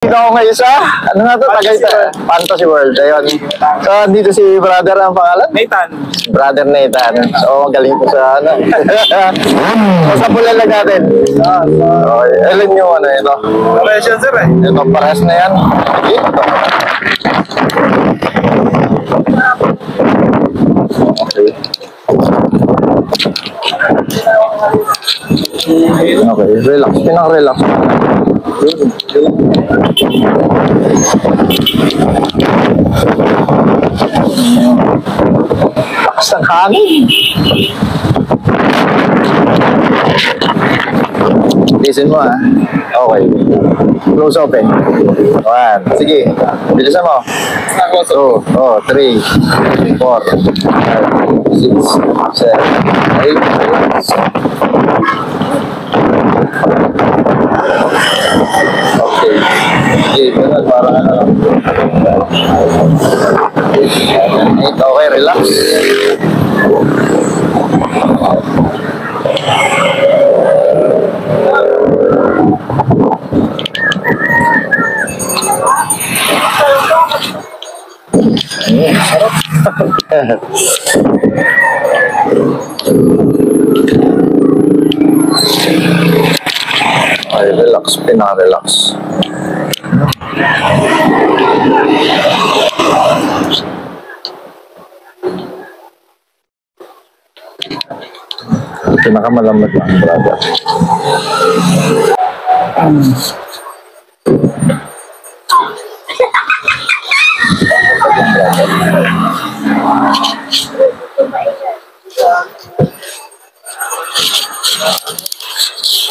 Dito ako ngayon sa, ano nga to? Fantasy World. Ayun. So, dito si brother, ang pangalan? Nathan. Brother Nathan. So, magaling po sa, ano. So, sa pula lang natin. Okay. Ilan yung, ano, ito? Pares yan, sir, eh. Ito, pares na yan. Sige, ito. Okay, relax. Pinaka-relax. Lakas ng hangin. Listen mo, ah. Okay. Close open. One. Sige. Bilisan mo. 2, 3, 4, 5, 6, 7, 8. Okay. Okay, ganun, parang ano. Okay, relax. Sarap. Ay, relax, pinaka-relax. Pinaka-malamad lang, brother.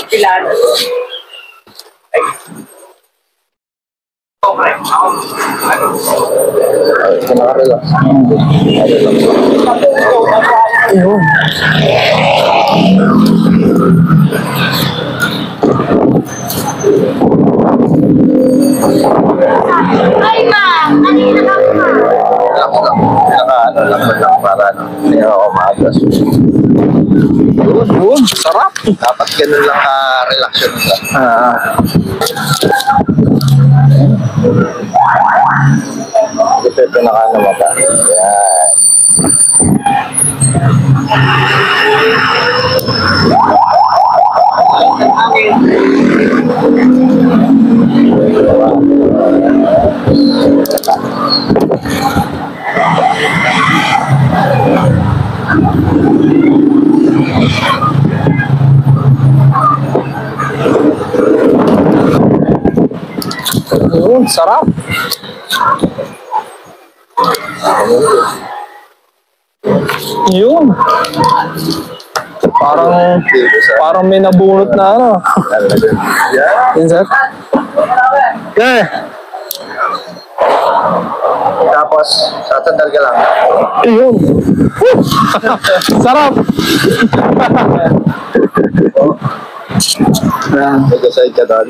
Ilan? Pinaka-relax. Ayun. Ay, ma! Kanina ka pa. Ano lang para ano. Hindi ako maagas. Yun, sarap. Dapat ganun lang ka-relax yun. Ito pinaka-ano mo ba? Yan. Yun, sarap. Yun. Parang may nabunot na ano. Yan, sir. Okay. Tapos, sasandal ka lang. Yun. Sarap. Medyo side ka doon.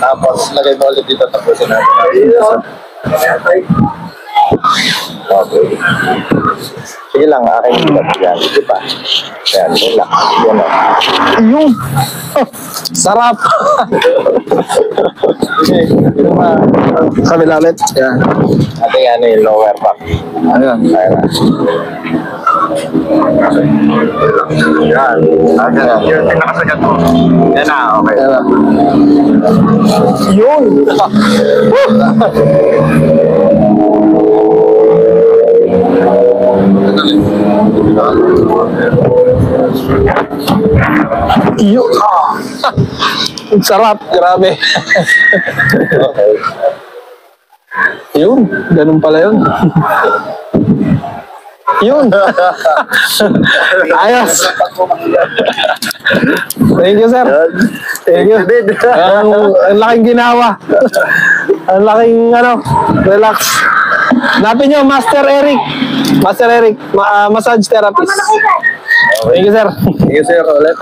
Tapos, lagay mo ulit dito. Tapusin natin. Okay. Sige lang, akin dito. Yan, hindi pa. Yan, relax. Yan o. Ayun! Sarap! Kabila ulit. Yan. Ating ano yung lower back. Ano yan? Ayan na. Yan. Ayan. Yun, pinakasagat mo. Yan na, okay. Yan na. Yun! Yun! Ang sarap, grabe. Okay. Yun, ganun pala yun. Yun. Ayos. Thank you, sir. Thank you. Ang laking ginawa. Ang laking, ano, relax. Hanapin nyo, Master Eric. Master Eric, massage therapist. Thank you, sir. Thank you, sir. Ulit.